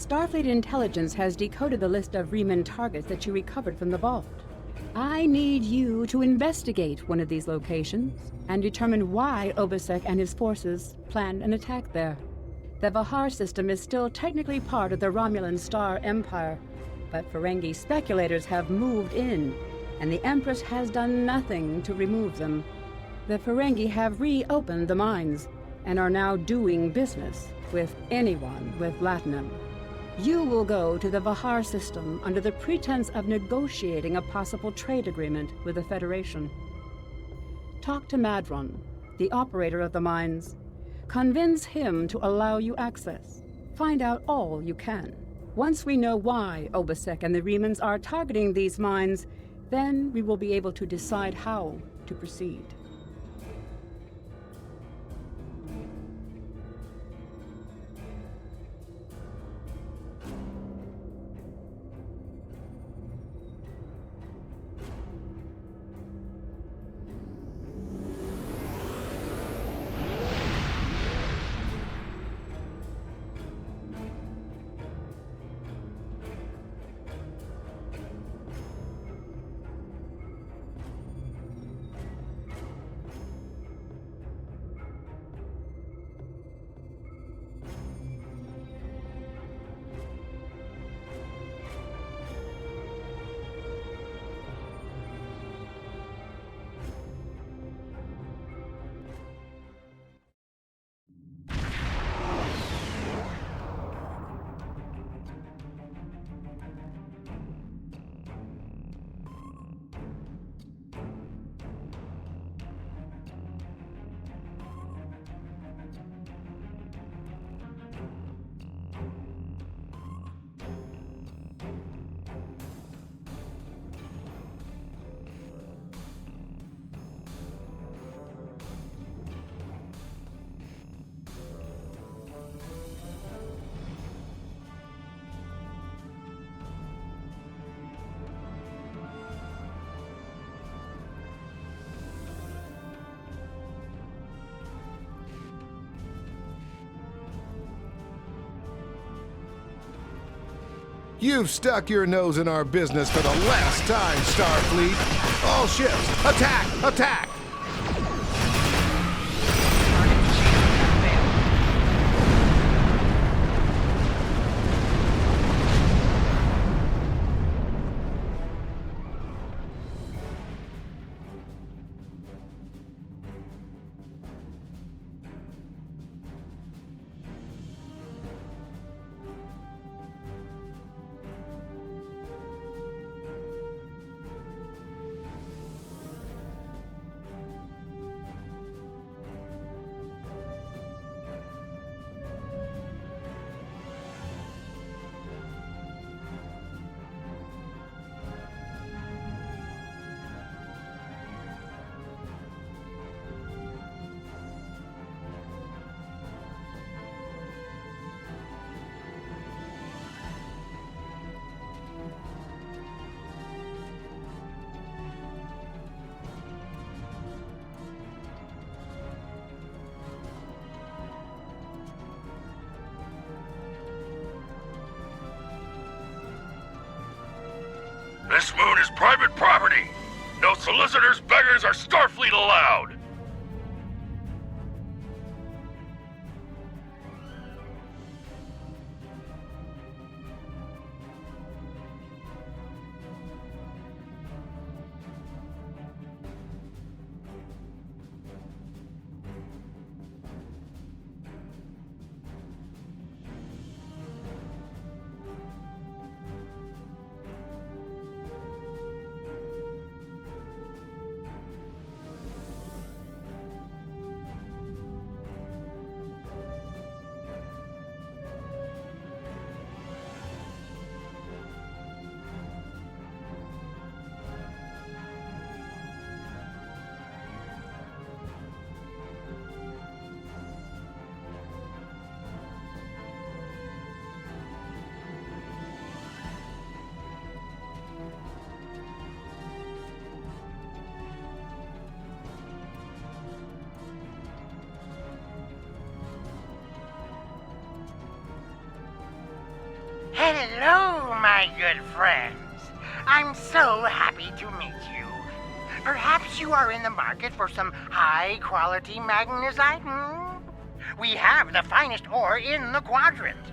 Starfleet intelligence has decoded the list of Riemann targets that you recovered from the vault. I need you to investigate one of these locations and determine why Obasek and his forces planned an attack there. The Vahar system is still technically part of the Romulan Star Empire, but Ferengi speculators have moved in, and the Empress has done nothing to remove them. The Ferengi have reopened the mines and are now doing business with anyone with Latinum. You will go to the Vahar system under the pretense of negotiating a possible trade agreement with the Federation. Talk to Madron, the operator of the mines. Convince him to allow you access. Find out all you can. Once we know why Obasek and the Riemanns are targeting these mines, then we will be able to decide how to proceed. You've stuck your nose in our business for the last time, Starfleet. All ships, attack! Attack! This moon is private property. No solicitors, beggars, or Starfleet allowed. Hello, my good friends. I'm so happy to meet you. Perhaps you are in the market for some high-quality magnesite, We have the finest ore in the quadrant.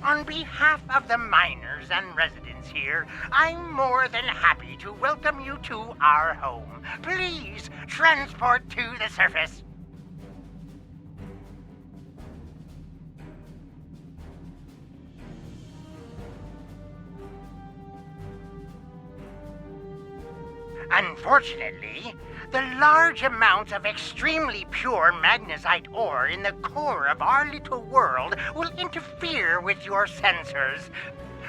On behalf of the miners and residents here, I'm more than happy to welcome you to our home. Please transport to the surface. Unfortunately, the large amounts of extremely pure magnesite ore in the core of our little world will interfere with your sensors.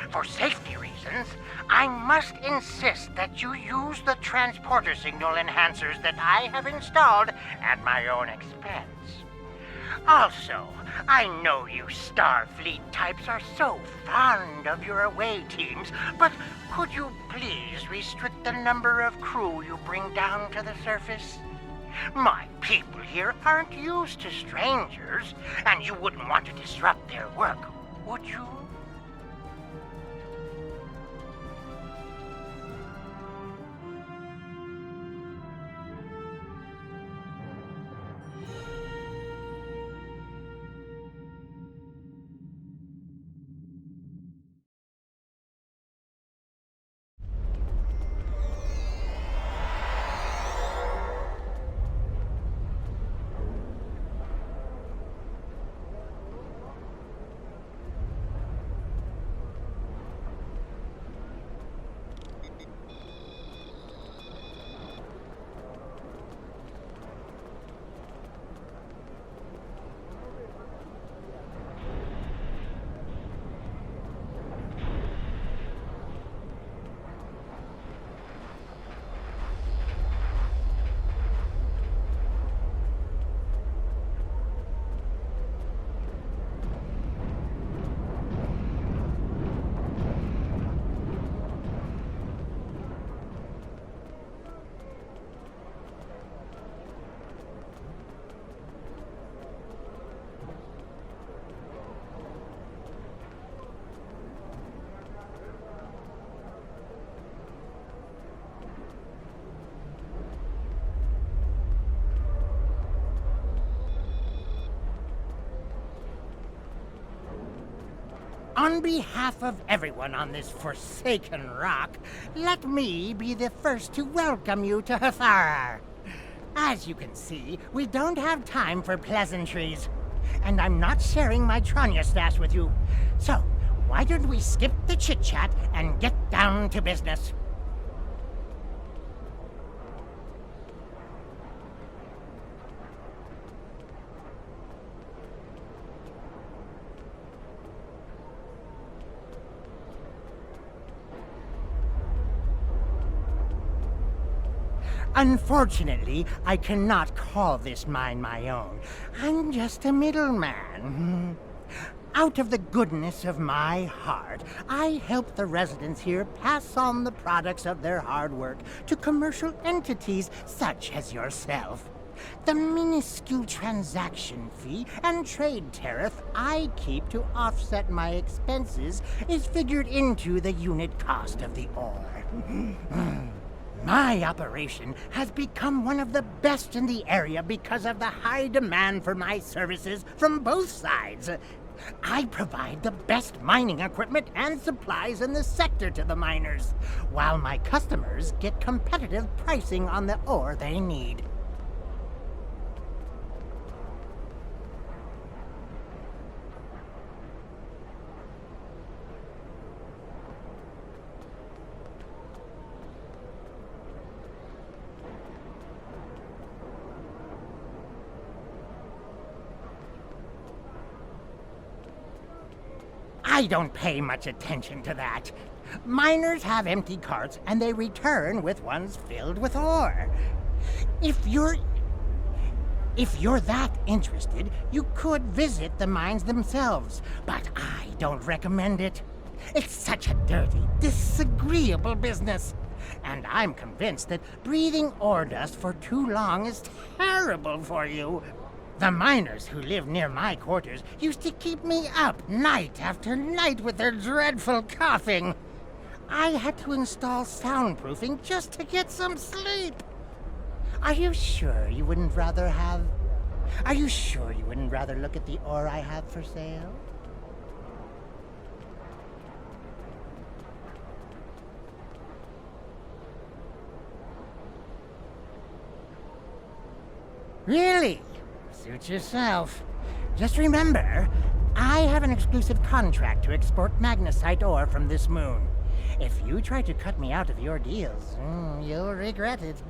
For safety reasons, I must insist that you use the transporter signal enhancers that I have installed at my own expense. Also, I know you Starfleet types are so fond of your away teams, but could you please restrict the number of crew you bring down to the surface? My people here aren't used to strangers, and you wouldn't want to disrupt their work, would you? On behalf of everyone on this forsaken rock, let me be the first to welcome you to Hathara. As you can see, we don't have time for pleasantries. And I'm not sharing my Tranya stash with you. So, why don't we skip the chit-chat and get down to business? Unfortunately, I cannot call this mine my own. I'm just a middleman. Out of the goodness of my heart, I help the residents here pass on the products of their hard work to commercial entities such as yourself. The minuscule transaction fee and trade tariff I keep to offset my expenses is figured into the unit cost of the ore. My operation has become one of the best in the area because of the high demand for my services from both sides. I provide the best mining equipment and supplies in the sector to the miners, while my customers get competitive pricing on the ore they need. I don't pay much attention to that. Miners have empty carts and they return with ones filled with ore. If you're that interested, you could visit the mines themselves, but I don't recommend it. It's such a dirty, disagreeable business. And I'm convinced that breathing ore dust for too long is terrible for you. The miners who live near my quarters used to keep me up night after night with their dreadful coughing. I had to install soundproofing just to get some sleep. Are you sure you wouldn't rather look at the ore I have for sale? Really? Suit yourself. Just remember, I have an exclusive contract to export magnesite ore from this moon. If you try to cut me out of your deals, you'll regret it.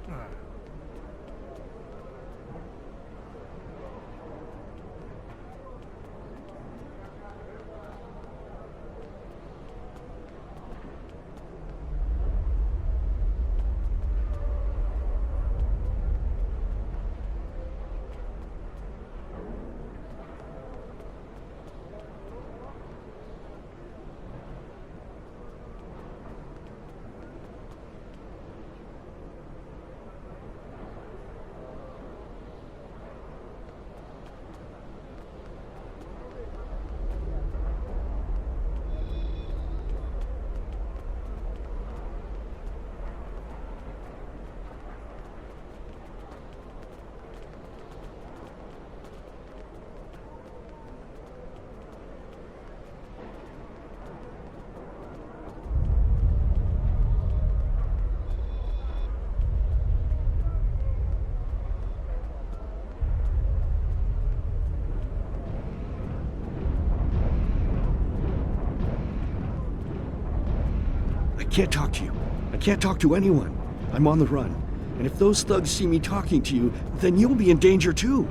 I can't talk to you. I can't talk to anyone. I'm on the run. And if those thugs see me talking to you, then you'll be in danger too.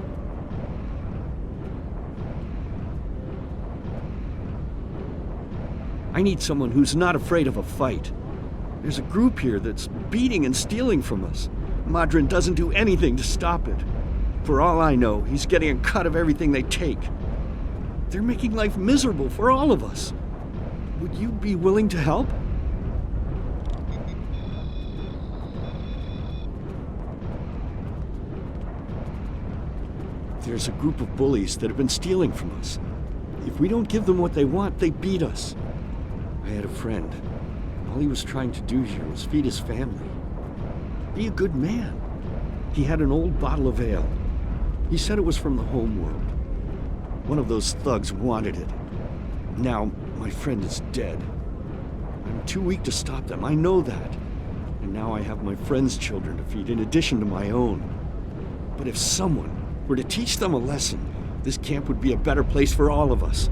I need someone who's not afraid of a fight. There's a group here that's beating and stealing from us. Madrin doesn't do anything to stop it. For all I know, he's getting a cut of everything they take. They're making life miserable for all of us. Would you be willing to help? There's a group of bullies that have been stealing from us. If we don't give them what they want, they beat us. I had a friend. All he was trying to do here was feed his family. Be a good man. He had an old bottle of ale. He said it was from the home world. One of those thugs wanted it. Now, my friend is dead. I'm too weak to stop them, I know that. And now I have my friend's children to feed in addition to my own. But if someone were to teach them a lesson, this camp would be a better place for all of us.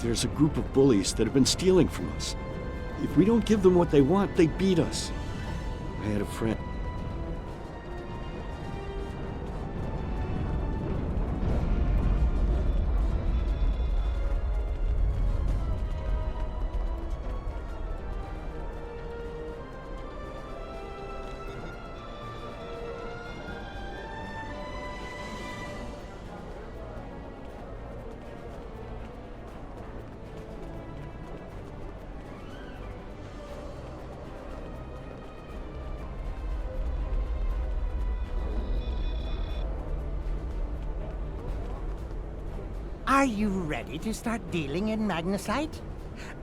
There's a group of bullies that have been stealing from us. If we don't give them what they want, they beat us. I had a friend. Are you ready to start dealing in magnesite?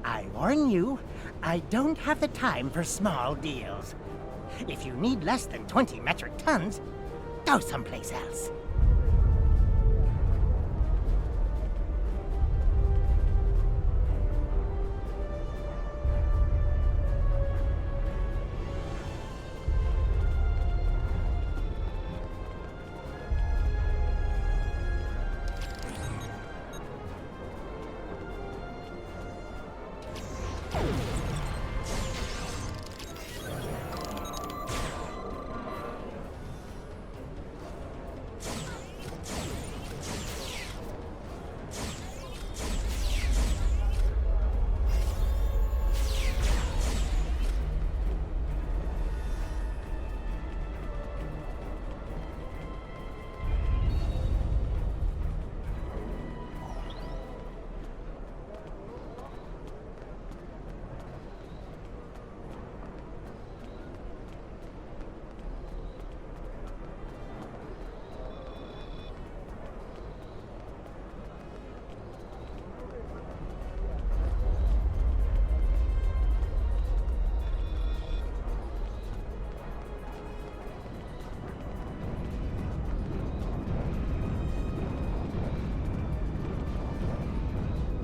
I warn you, I don't have the time for small deals. If you need less than 20 metric tons, go someplace else.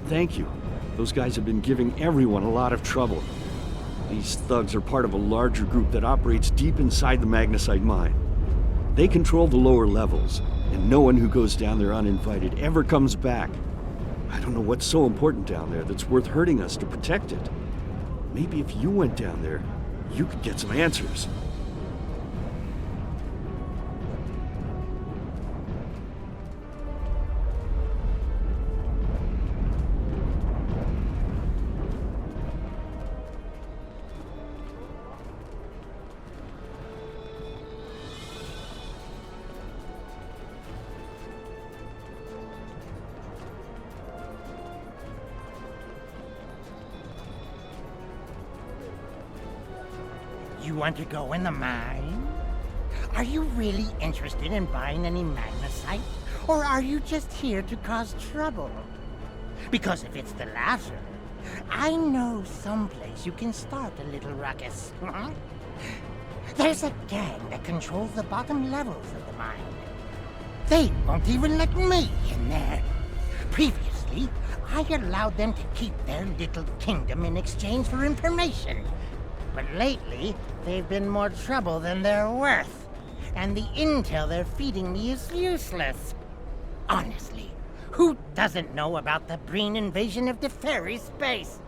Thank you. Those guys have been giving everyone a lot of trouble. These thugs are part of a larger group that operates deep inside the magnesite mine. They control the lower levels, and no one who goes down there uninvited ever comes back. I don't know what's so important down there that's worth hurting us to protect it. Maybe if you went down there, you could get some answers. You want to go in the mine? Are you really interested in buying any magnesite? Or are you just here to cause trouble? Because if it's the latter, I know someplace you can start a little ruckus. There's a gang that controls the bottom levels of the mine. They won't even let me in there. Previously, I allowed them to keep their little kingdom in exchange for information. But lately, they've been more trouble than they're worth. And the intel they're feeding me is useless. Honestly, who doesn't know about the Breen invasion of the fairy space?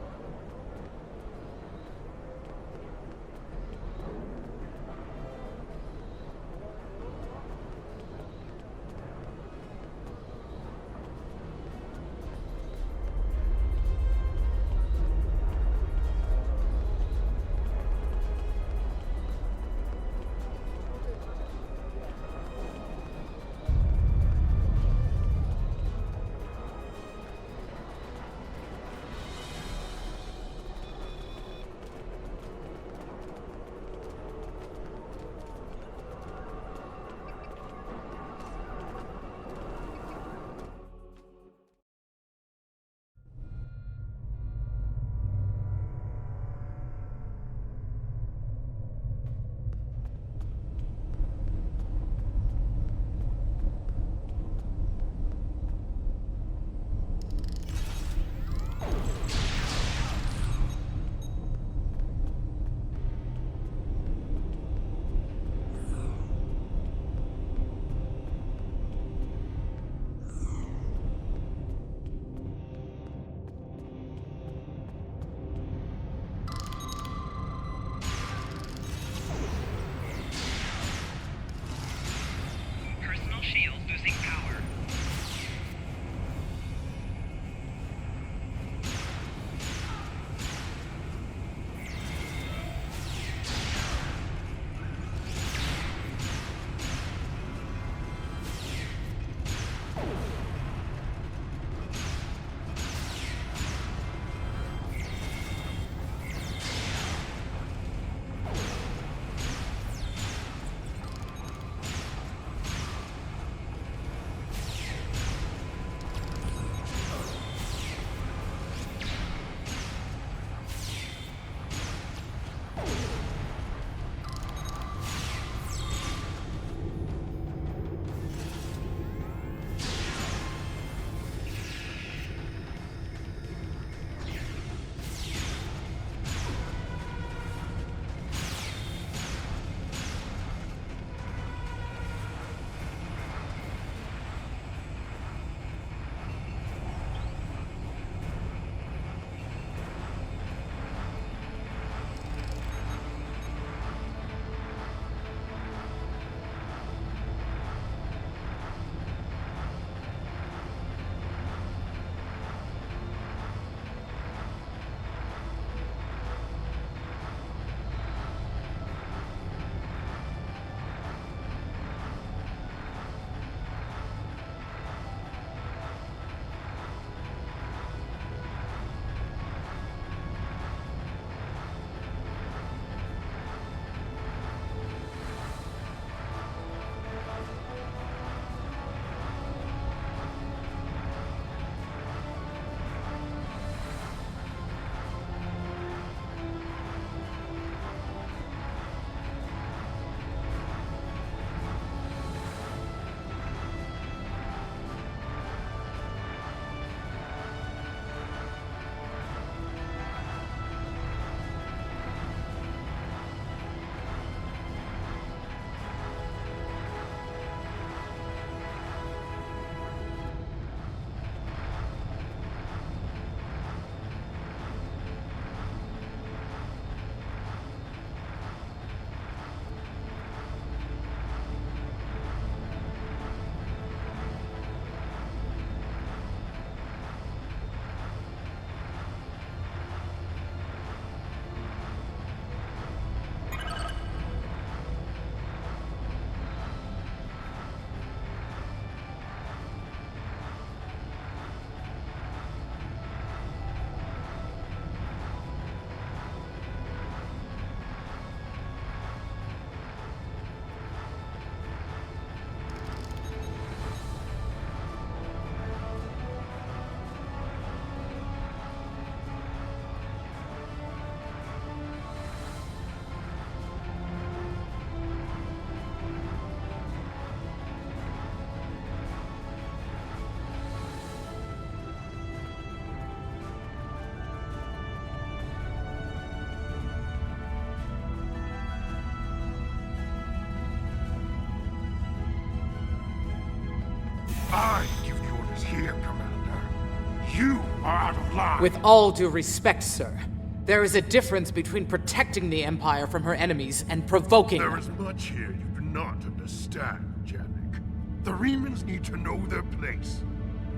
are out of line. With all due respect, sir, there is a difference between protecting the Empire from her enemies and provoking There them. is much here you do not understand, Janik. The Remans need to know their place.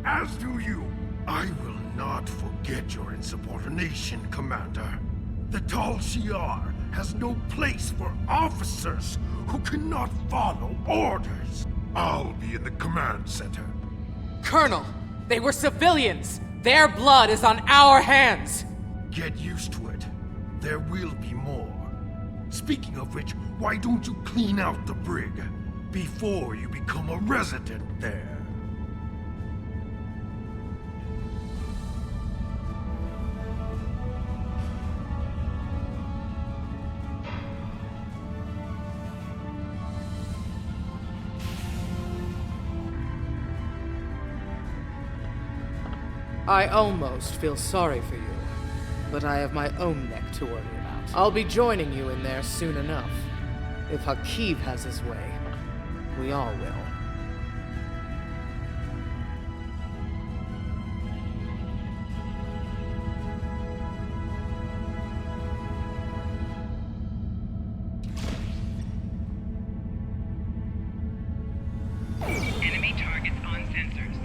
As do you. I will not forget your insubordination, Commander. The Tal Shiar has no place for officers who cannot follow orders. I'll be in the command center. Colonel, they were civilians! Their blood is on our hands! Get used to it. There will be more. Speaking of which, why don't you clean out the brig before you become a resident there? I almost feel sorry for you, but I have my own neck to worry about. I'll be joining you in there soon enough. If Hakiv has his way, we all will. Enemy targets on sensors.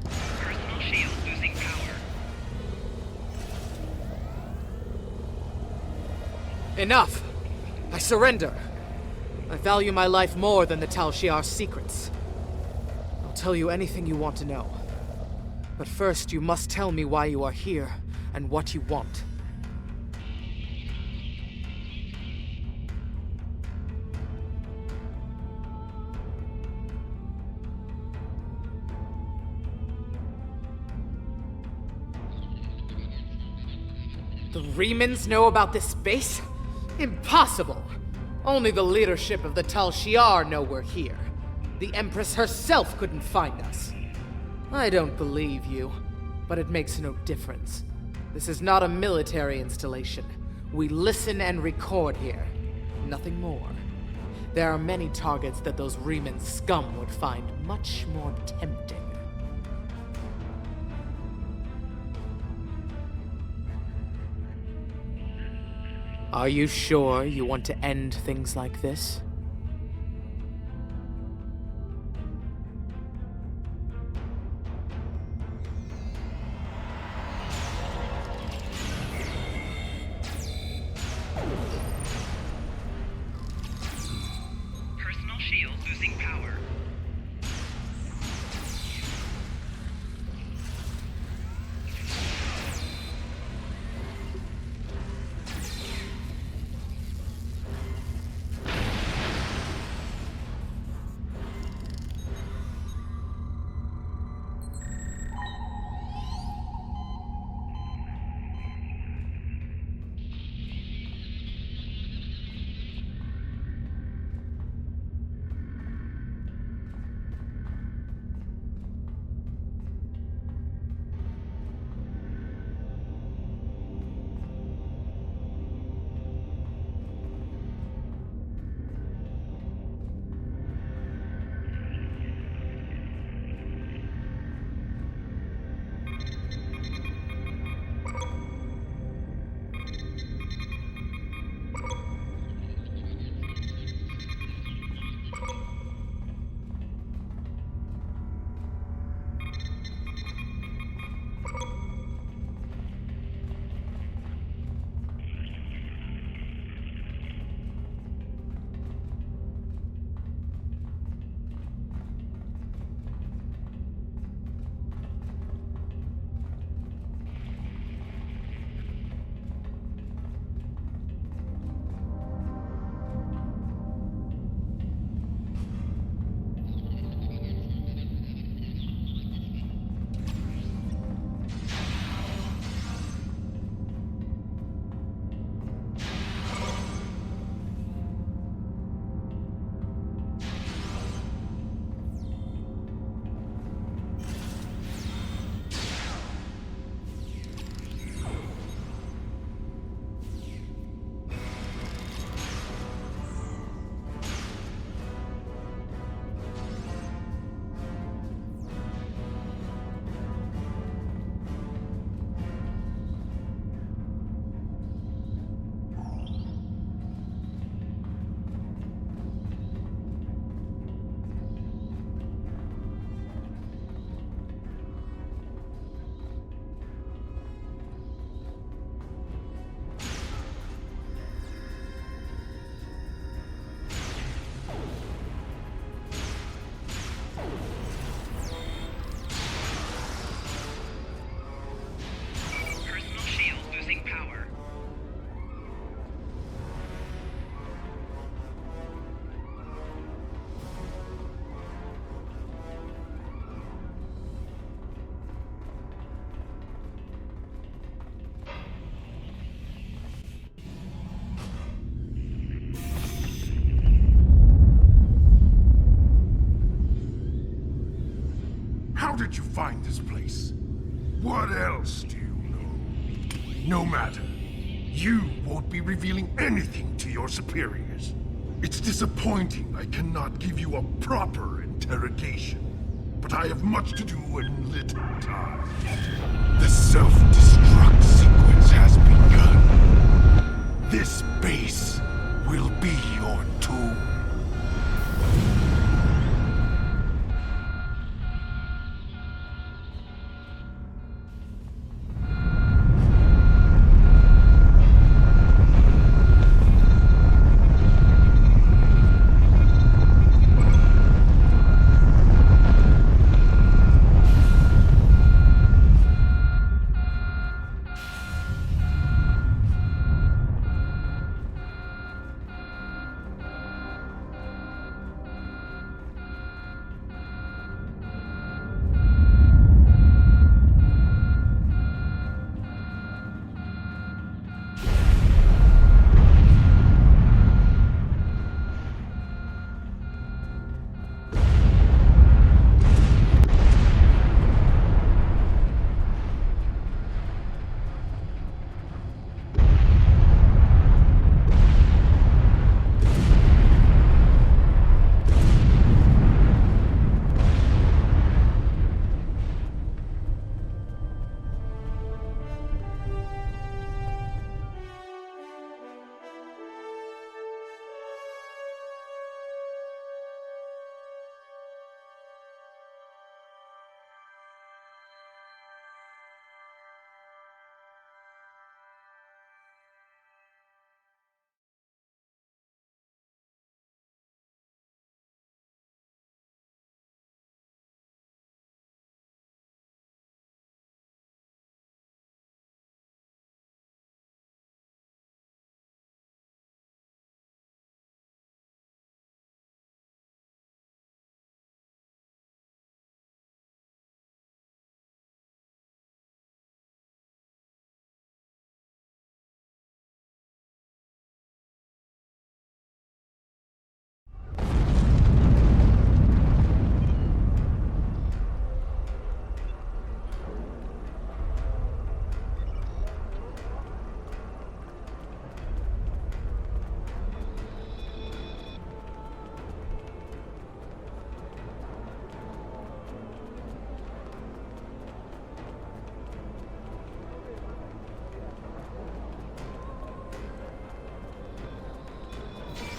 Personal shield losing power. Enough! I surrender. I value my life more than the Tal Shiar's secrets. I'll tell you anything you want to know. But first, you must tell me why you are here and what you want. The Remans know about this base? Impossible! Only the leadership of the Tal Shiar know we're here. The Empress herself couldn't find us. I don't believe you, but it makes no difference. This is not a military installation. We listen and record here. Nothing more. There are many targets that those Reman scum would find much more tempting. Are you sure you want to end things like this? Personal shield losing power. find this place? What else do you know? No matter. You won't be revealing anything to your superiors. It's disappointing I cannot give you a proper interrogation, but I have much to do in little time. The self-destruct sequence has begun. This base will be your tomb.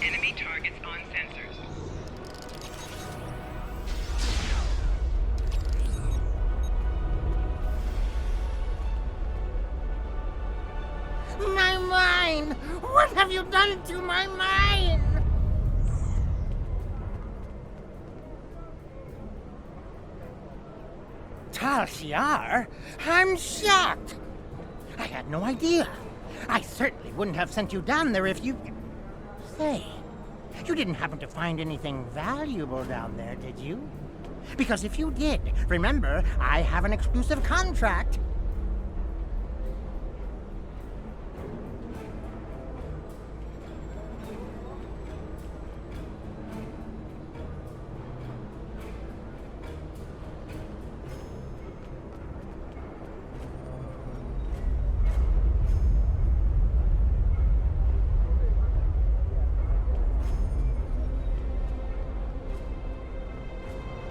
Enemy targets on sensors. My mind! What have you done to my mind? Tal-Shiar? I'm shocked! I had no idea. I certainly wouldn't have sent you down there if you... Say, you didn't happen to find anything valuable down there, did you? Because if you did, remember, I have an exclusive contract.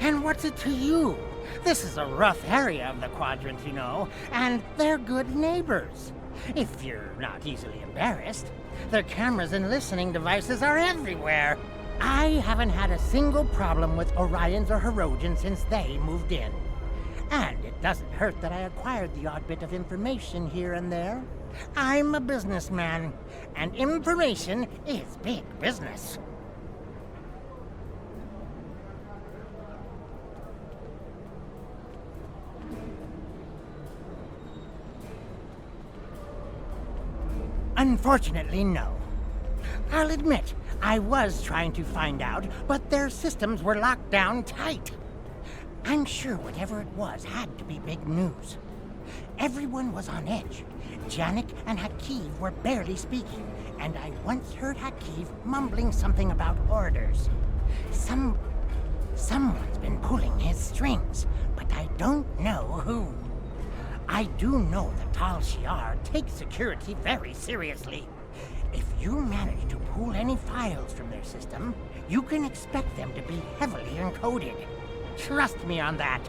And what's it to you? This is a rough area of the quadrant, you know, and they're good neighbors. If you're not easily embarrassed. Their cameras and listening devices are everywhere. I haven't had a single problem with Orions or Herodians since they moved in. And it doesn't hurt that I acquired the odd bit of information here and there. I'm a businessman, and information is big business. Unfortunately, no. I'll admit, I was trying to find out, but their systems were locked down tight. I'm sure whatever it was had to be big news. Everyone was on edge. Janek and Hakiv were barely speaking, and I once heard Hakiv mumbling something about orders. Someone's been pulling his strings, but I don't know who. I do know that Tal-Shiar takes security very seriously. If you manage to pull any files from their system, you can expect them to be heavily encoded. Trust me on that.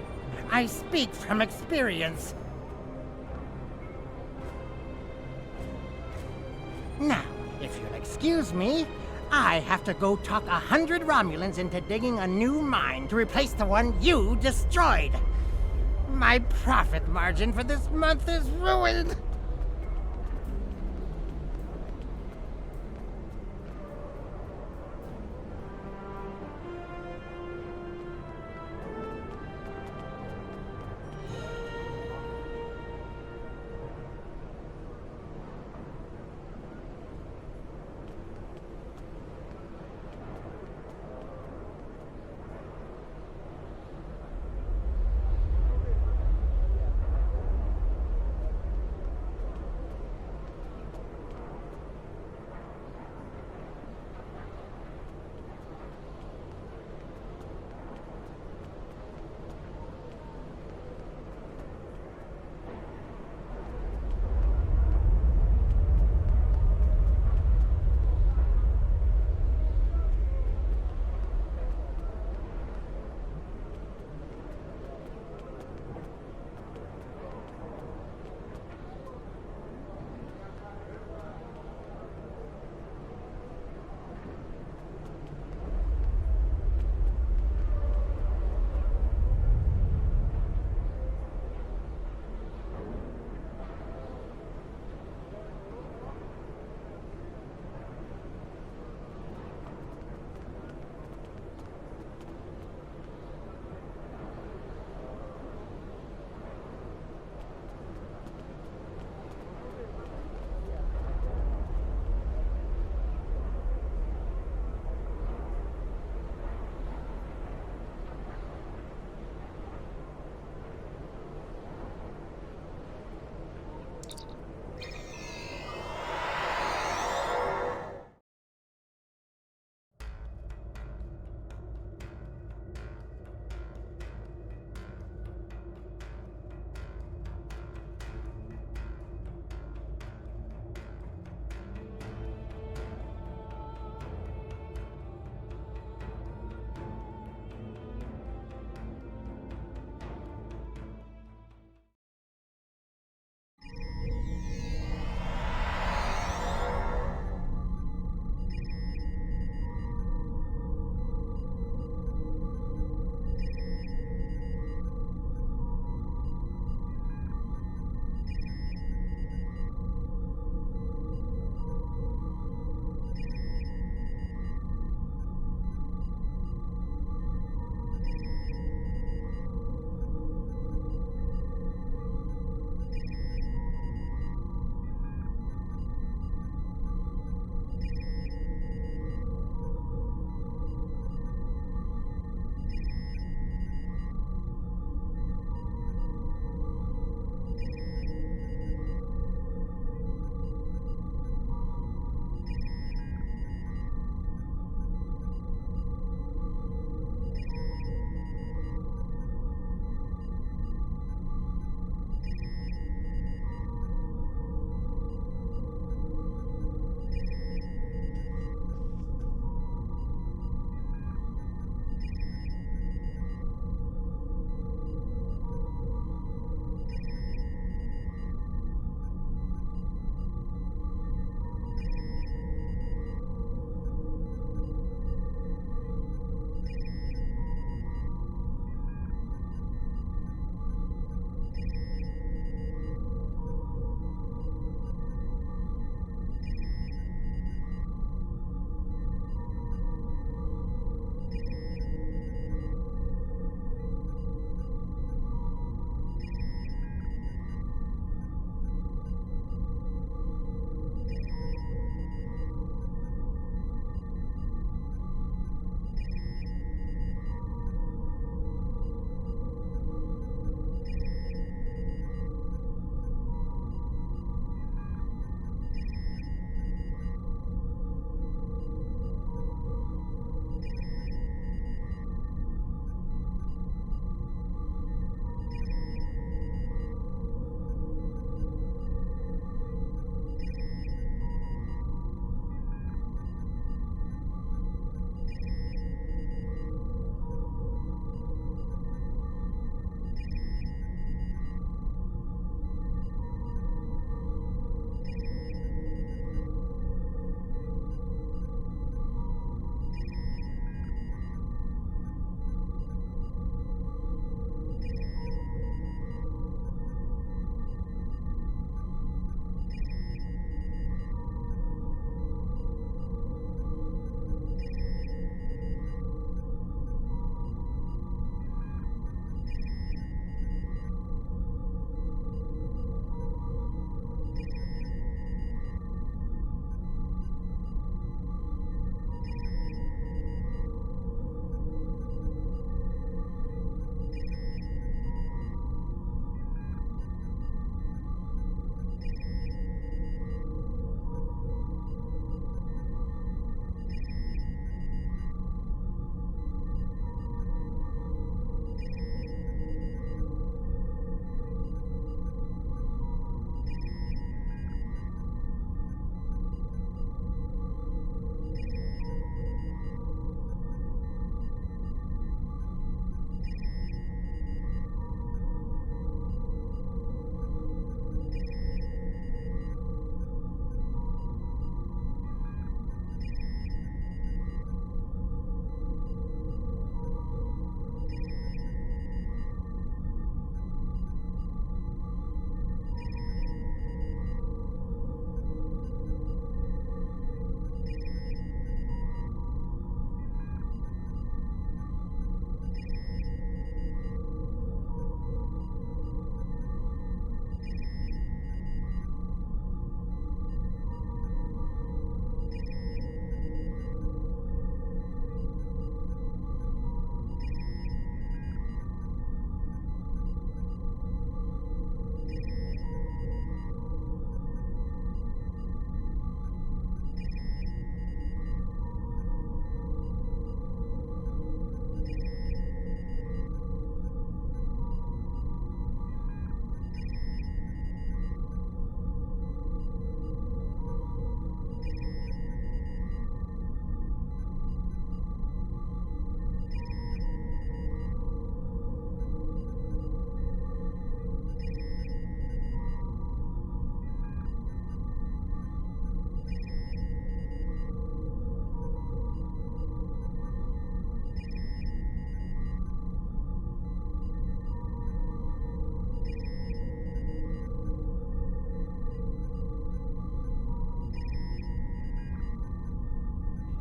I speak from experience. Now, if you'll excuse me, I have to go talk 100 Romulans into digging a new mine to replace the one you destroyed. My profit margin for this month is ruined.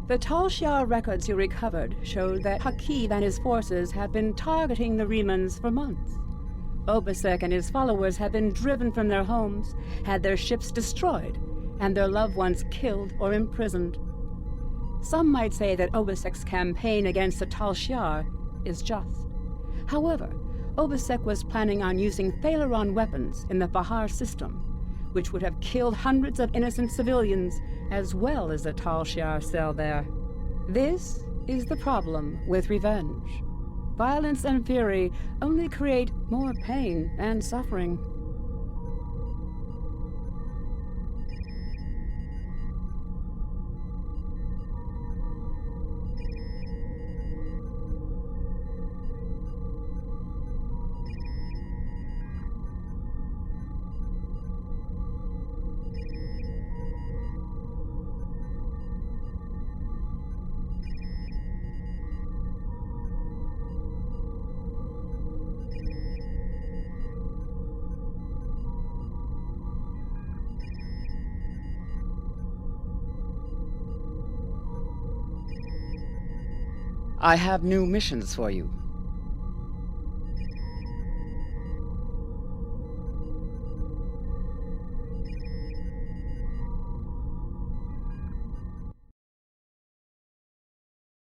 The Tal Shiar records you recovered showed that Hakiv and his forces have been targeting the Remans for months. Obasek and his followers have been driven from their homes, had their ships destroyed, and their loved ones killed or imprisoned. Some might say that Obasek's campaign against the Tal Shiar is just. However, Obasek was planning on using Thaleron weapons in the Bahar system, which would have killed hundreds of innocent civilians, as well as the Tal Shiar cell there. This is the problem with revenge. Violence and fury only create more pain and suffering. I have new missions for you.